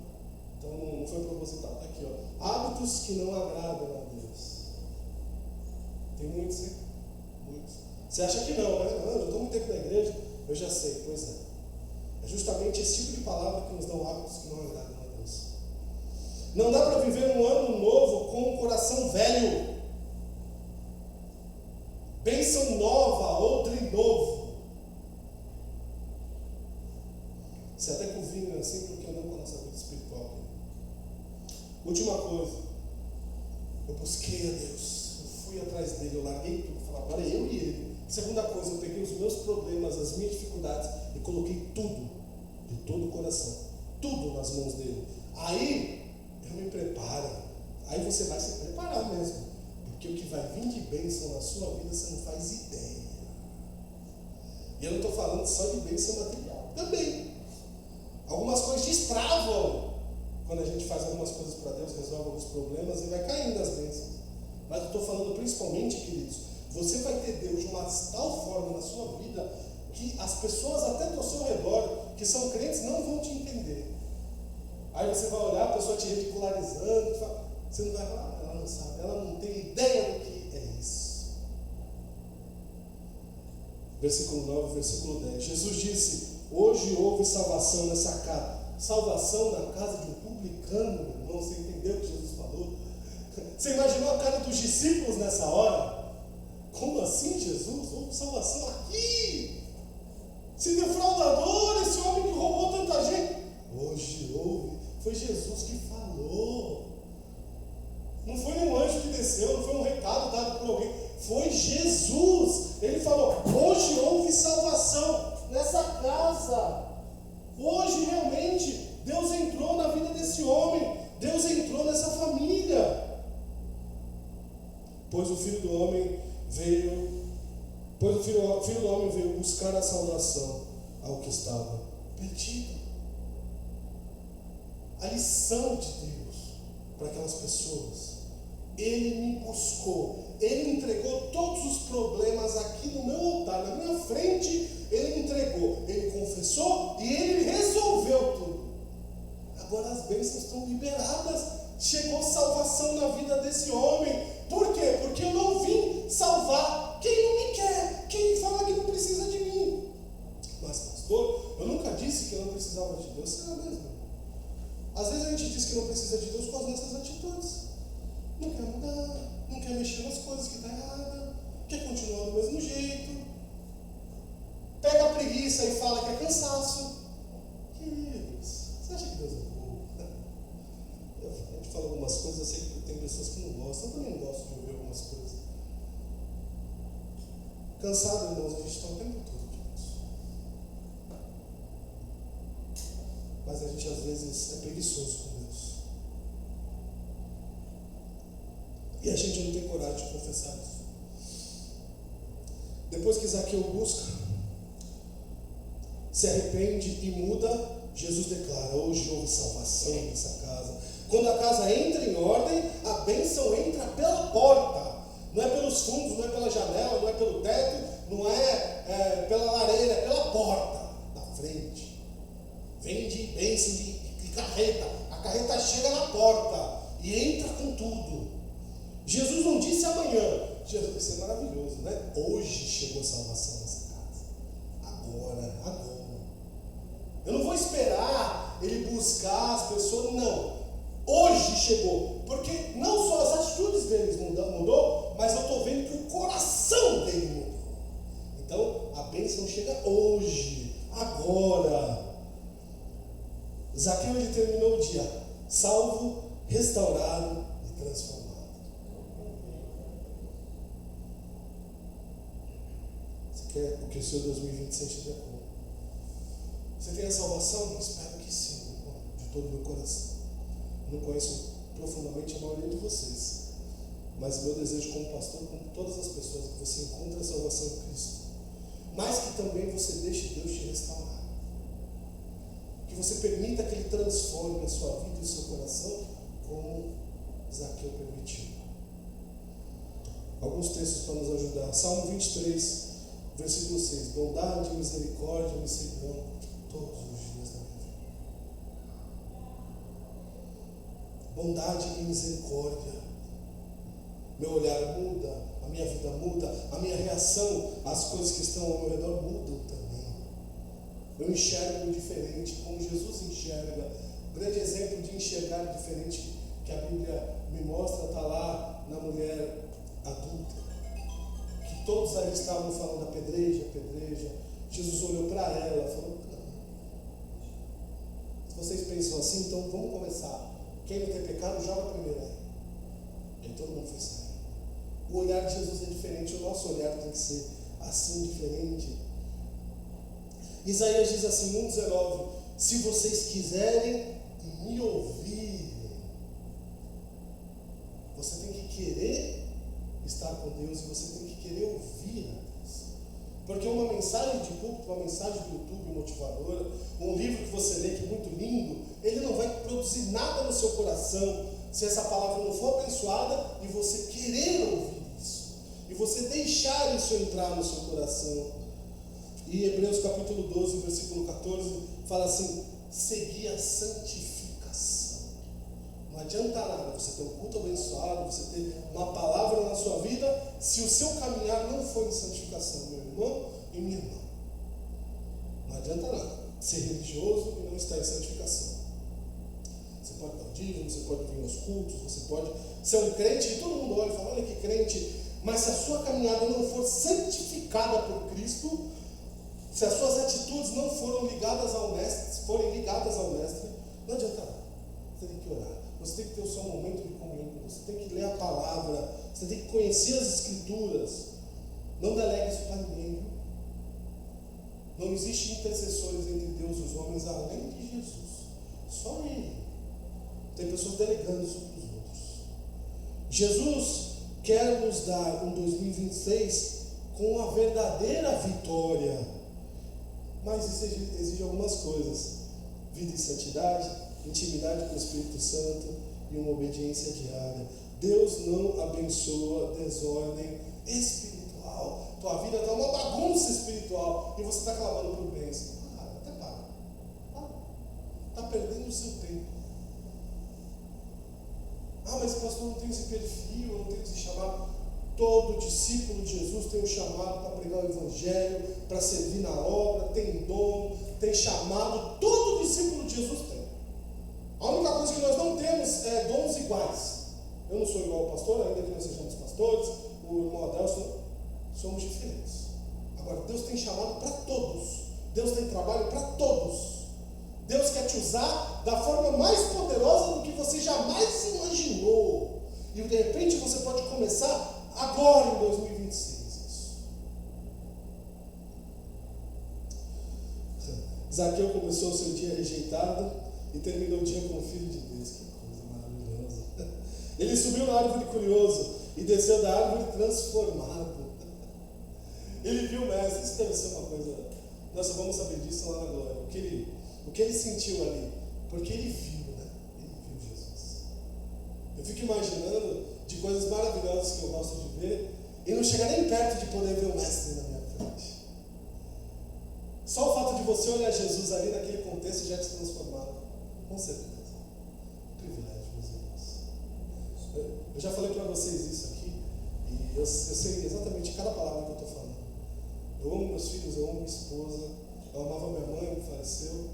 Então não foi proposital, está aqui, ó. Hábitos que não agradam a Deus. Tem muitos, hein? Muitos. Você acha que não, né? Não, eu estou muito tempo na igreja, eu já sei, pois é. É justamente esse tipo de palavra que nos dão hábitos que não agradam a Deus. Não dá para viver um ano novo com um coração velho. Bênção nova, outra em novo. Você até que o vinho é assim porque eu não com a nossa vida espiritual. Última coisa, eu busquei a Deus, eu fui atrás dele, eu larguei tudo, falei, agora é eu e ele. Segunda coisa, eu peguei os meus problemas, as minhas dificuldades e coloquei tudo, de todo o coração, tudo nas mãos dele. Aí eu me preparo, aí você vai se preparar mesmo, porque o que vai vir de bênção na sua vida você não faz ideia. E eu não estou falando só de bênção material, também. Algumas coisas destravam. Quando a gente faz algumas coisas para Deus, resolve alguns problemas e vai caindo as bênçãos. Mas eu estou falando principalmente, queridos, você vai ter Deus de uma tal forma na sua vida que as pessoas até do seu redor, que são crentes, não vão te entender. Aí você vai olhar a pessoa te ridicularizando, você não vai falar, ela não sabe, ela não tem ideia do que é isso. Versículo 9, versículo 10. Jesus disse, hoje houve salvação nessa casa. Salvação na casa de um publicano, meu irmão. Você entendeu o que Jesus falou? Você imaginou a cara dos discípulos nessa hora? Como assim, Jesus? Houve salvação aqui? Esse defraudador, esse homem que roubou tanta gente. Hoje houve. Foi Jesus que falou. Não foi um anjo que desceu, não foi um recado dado por alguém. Foi Jesus. Ele falou, hoje houve salvação nessa casa. Hoje realmente Deus entrou na vida desse homem, Deus entrou nessa família. Pois o Filho do Homem veio buscar a salvação ao que estava perdido. A lição de Deus para aquelas pessoas, Ele me buscou, Ele entregou todos os problemas aqui no meu altar, na minha frente. Ele entregou, ele confessou e ele resolveu tudo. Agora as bênçãos estão liberadas. Chegou salvação na vida desse homem. Por quê? Porque eu não vim salvar quem não me quer, quem fala que não precisa de mim. Mas pastor, eu nunca disse que eu não precisava de Deus. Será mesmo? Às vezes a gente diz que não precisa de Deus com as nossas atitudes. Não quer mudar, não quer mexer nas coisas que está errada, quer continuar do mesmo jeito. Pega a preguiça e fala que é cansaço. Queridos, você acha que Deus é burro? A gente fala algumas coisas, eu sei que tem pessoas que não gostam. Eu também não gosto de ouvir algumas coisas. Cansado, irmãos, a gente está o tempo todo, queridos. Mas a gente às vezes é preguiçoso com Deus. E a gente não tem coragem de confessar isso. Depois que Zaqueu busca, se arrepende e muda, Jesus declara: hoje houve salvação nessa casa. Quando a casa entra em ordem, a bênção entra pela porta. Não é pelos fundos, não é pela janela, não é pelo teto, não é pela lareira, é pela porta da frente. Vem de bênção de carreta. A carreta chega na porta e entra com tudo. Jesus não disse amanhã. Jesus, isso é maravilhoso, né? Hoje chegou a salvação nessa casa. Agora. Eu não vou esperar ele buscar as pessoas, não. Hoje chegou. Porque não só as atitudes deles mudou, mas eu estou vendo que o coração dele mudou. Então, a bênção chega hoje, agora. Zaqueu, ele terminou o dia salvo, restaurado e transformado. Você quer o que o seu 2020 seja como? Você tem a salvação? Espero que sim, de todo o meu coração. Não conheço profundamente a maioria de vocês, mas meu desejo como pastor, com todas as pessoas, é que você encontre a salvação em Cristo, mas que também você deixe Deus te restaurar, que você permita que Ele transforme a sua vida e o seu coração, como Zaqueu permitiu. Alguns textos para nos ajudar. Salmo 23, versículo 6: bondade e misericórdia me seguirão todos os dias da minha vida. Bondade e misericórdia. Meu olhar muda, a minha vida muda, a minha reação às coisas que estão ao meu redor mudam também. Eu enxergo diferente, como Jesus enxerga. Um grande exemplo de enxergar diferente que a Bíblia me mostra está lá na mulher adulta, que todos ali estavam falando: apedreja, apedreja. Jesus olhou para ela e falou: não. Se vocês pensam assim, então vamos começar. Quem não tem pecado, joga primeiro aí. E aí todo mundo foi sair. O olhar de Jesus é diferente, o nosso olhar tem que ser assim, diferente. Isaías diz assim, 1:19: se vocês quiserem me ouvir, você tem que querer estar com Deus e você tem que querer ouvir a Deus. Porque uma mensagem de púlpito, uma mensagem do YouTube motivadora, um livro que você lê que é muito lindo, ele não vai produzir nada no seu coração se essa palavra não for abençoada e você querer ouvir isso, e você deixar isso entrar no seu coração. E Hebreus capítulo 12, versículo 14, fala assim: seguir a santificação. Não adianta nada você ter um culto abençoado, você ter uma palavra na sua vida, se o seu caminhar não for em santificação, meu irmão e minha irmã. Não adianta nada ser religioso e não estar em santificação. Você pode dar o dízimo, você pode vir aos cultos, você pode ser um crente e todo mundo olha e fala: olha que crente, mas se a sua caminhada não for santificada por Cristo, se as suas atitudes não forem ligadas ao mestre, não adianta nada. Você tem que orar, você tem que ter o seu momento de comunhão com Deus, você tem que ler a palavra, você tem que conhecer as Escrituras. Não delegue isso para ninguém, viu? Não existe intercessores entre Deus e os homens além de Jesus, só Ele. Tem pessoas delegando isso para os outros. Jesus quer nos dar um 2026 com a verdadeira vitória, mas isso exige algumas coisas: vida em santidade, intimidade com o Espírito Santo e uma obediência diária. Deus não abençoa desordem espiritual. Tua vida está uma bagunça espiritual e você está clamando por bênção. Até para. Está perdendo o seu tempo. Mas pastor, não tem esse perfil, eu não tenho esse chamado. Todo discípulo de Jesus tem um chamado para pregar o Evangelho, para servir na obra, tem dom, tem chamado. Todo discípulo de Jesus tem. A única coisa que nós não temos é dons iguais. Eu não sou igual ao pastor, ainda que nós sejamos pastores, o irmão Adelson, somos diferentes. Agora, Deus tem chamado para todos. Deus tem trabalho para todos. Deus quer te usar da forma mais poderosa do que você jamais imaginou. E de repente você pode começar agora em 2026. Zaqueu começou o seu dia rejeitado e terminou o dia como filho de Deus. Que coisa maravilhosa. Ele subiu na árvore curioso e desceu da árvore transformado. Ele viu o mestre. Isso deve ser uma coisa... Nós só vamos saber disso lá na glória. O que ele sentiu ali. Porque ele viu, né? Ele viu Jesus. Eu fico imaginando de coisas maravilhosas que eu gosto de ver e não chegar nem perto de poder ver o mestre na minha frente. Só o fato de você olhar Jesus ali naquele contexto já te transformava. Com certeza. Privilégio, meus irmãos. Eu já falei para vocês isso aqui e eu sei exatamente cada palavra que eu estou falando. Eu amo meus filhos, eu amo minha esposa, eu amava minha mãe que faleceu,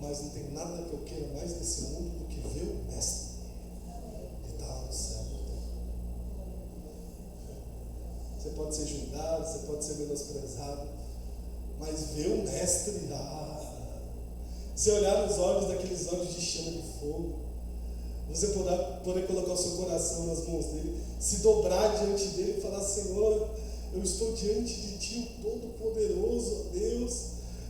mas não tem nada que eu queira mais nesse mundo do que ver o mestre. Ele está lá no céu. Você pode ser julgado, você pode ser menosprezado, mas ver o mestre, você olhar nos olhos daqueles olhos de chama de fogo, você poder colocar o seu coração nas mãos dele, se dobrar diante dele e falar: Senhor, eu estou diante de Ti, o Todo-Poderoso, ó Deus.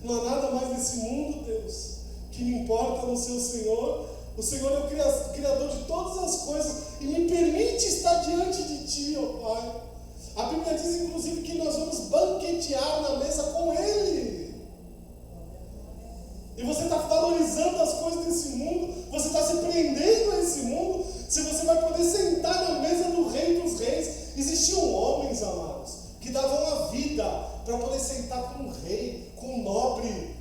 Não há nada mais nesse mundo, Deus, que me importa no Seu Senhor. O Senhor é o Criador de todas as coisas e me permite estar diante de Ti, ó Pai. A Bíblia diz, inclusive, que nós vamos banquetear na mesa com Ele. E você está valorizando as coisas desse mundo, você está se prendendo a esse mundo, se você vai poder sentar na mesa do Rei dos Reis. Existiam homens, amados, que davam a vida para poder sentar com um rei, com um nobre.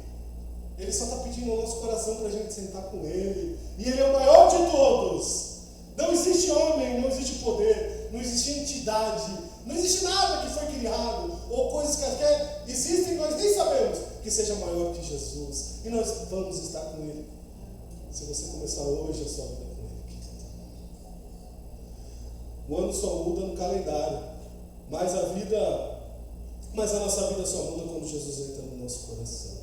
Ele só está pedindo ao nosso coração para a gente sentar com Ele. E Ele é o maior de todos. Não existe homem, não existe poder, não existe entidade, não existe nada que foi criado, ou coisas que até existem e nós nem sabemos, que seja maior que Jesus. E nós vamos estar com Ele. Se você começar hoje a sua vida com Ele. O ano só muda no calendário, mas a nossa vida só muda quando Jesus entra no nosso coração.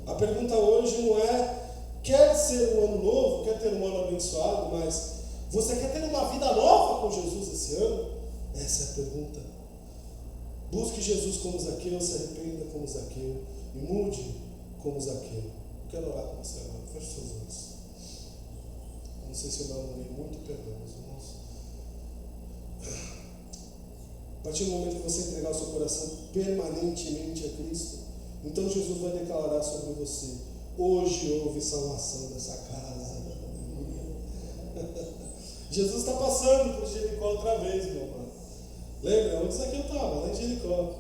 A pergunta hoje não é: quer ser um ano novo, quer ter um ano abençoado, mas você quer ter uma vida nova com Jesus esse ano? Essa é a pergunta. Busque Jesus como Zaqueu, se arrependa como Zaqueu e mude como Zaqueu. Eu quero orar com você agora. Feche seus olhos. Não sei se eu murmurei muito, perdão, meus irmãos. A partir do momento que você entregar o seu coração permanentemente a Cristo, então Jesus vai declarar sobre você: hoje houve salvação nessa casa. Jesus está passando por Jericó outra vez, meu irmão. Lembra? Onde Zaqueu estava? Lá em Jericó.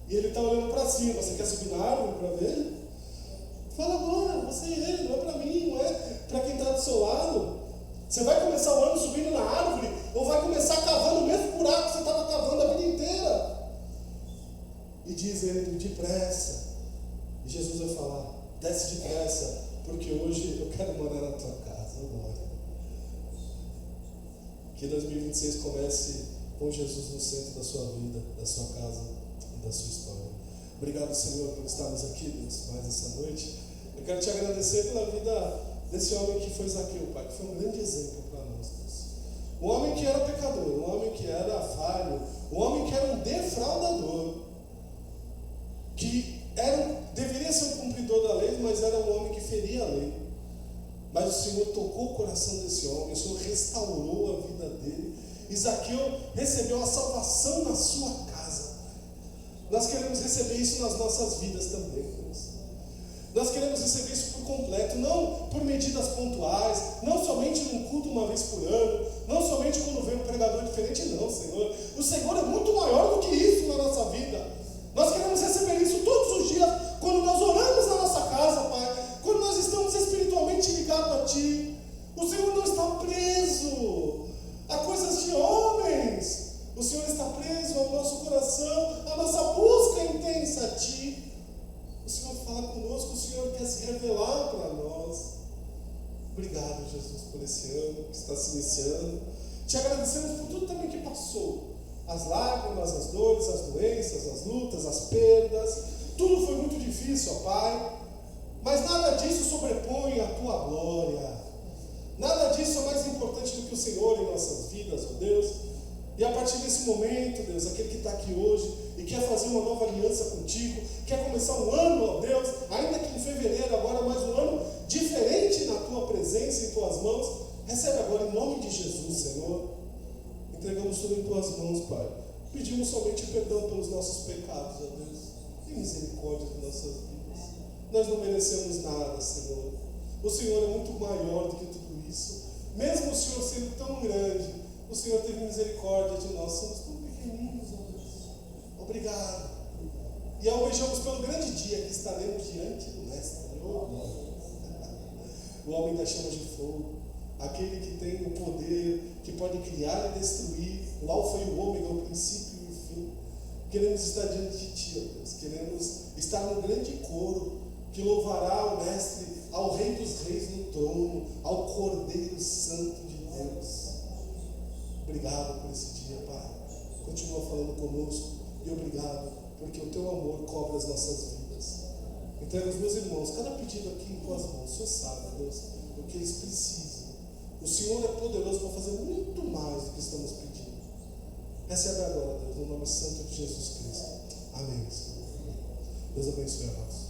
E ele está olhando para cima. Você quer subir na árvore para ver ele? Fala agora, você e ele, não é para mim, não é para quem está do seu lado. Você vai começar o ano subindo na árvore ou vai começar cavando o mesmo buraco que você estava cavando a vida inteira? E diz ele: depressa. E Jesus vai falar: desce depressa, porque hoje eu quero morar na tua casa. Agora. Que 2026 comece com Jesus no centro da sua vida, da sua casa e da sua história. Obrigado, Senhor, por estarmos aqui, Deus, mais essa noite. Eu quero te agradecer pela vida desse homem que foi Zaqueu, Pai, que foi um grande exemplo para nós, Deus. Um homem que era pecador, um homem que era falho, um homem que era um defraudador, que deveria ser um cumpridor da lei, mas era um homem que feria a lei. Mas o Senhor tocou o coração desse homem, o Senhor restaurou a vida dele, e Zaqueu recebeu a salvação na sua casa. Nós queremos receber isso nas nossas vidas também, Deus. Nós queremos receber isso por completo, não por medidas pontuais, não somente num culto uma vez por ano, não somente quando vem um pregador diferente, não, Senhor. O Senhor é muito maior do que isso na nossa vida. Nós queremos receber isso todos os dias, quando nós oramos na nossa casa, Pai, quando nós estamos espiritualmente ligados a Ti. O Senhor não está preso a coisas de homens. O Senhor está preso ao nosso coração, à nossa busca intensa a Ti. O Senhor fala conosco, o Senhor quer se revelar para nós. Obrigado, Jesus, por esse ano que está se iniciando. Te agradecemos por tudo também que passou. As lágrimas, as dores, as doenças, as lutas, as perdas. Tudo foi muito difícil, ó Pai. Mas nada disso sobrepõe a Tua glória. Nada disso é mais importante do que o Senhor em nossas vidas, ó Deus. E a partir desse momento, Deus, aquele que está aqui hoje e quer fazer uma nova aliança contigo, quer começar um ano, ó Deus, ainda que em fevereiro, agora mais um ano diferente na tua presença, em tuas mãos, recebe agora em nome de Jesus, Senhor. Entregamos tudo em tuas mãos, Pai. Pedimos somente perdão pelos nossos pecados, ó Deus, e misericórdia de nossas vidas. Nós não merecemos nada, Senhor. O Senhor é muito maior do que tudo isso. Mesmo o Senhor sendo tão grande, o Senhor teve misericórdia de nós. Somos tão pequeninos, ó Deus. Obrigado. E almejamos pelo grande dia que estaremos diante do Mestre. O homem das chamas de fogo, aquele que tem o poder, que pode criar e destruir, o alfa e o ômega, o princípio e o fim. Queremos estar diante de Ti, ó Deus. Queremos estar no grande coro que louvará o Mestre, ao Rei dos Reis no trono, ao Cordeiro Santo de Deus. Obrigado por esse dia, Pai. Continua falando conosco e obrigado porque o Teu amor cobre as nossas vidas. Entrega os meus irmãos, cada pedido aqui em Tuas mãos. O Senhor sabe, Deus, o que eles precisam. O Senhor é poderoso para fazer muito mais do que estamos pedindo. Recebe agora, Deus, no nome santo de Jesus Cristo. Amém, Senhor. Deus abençoe a nós.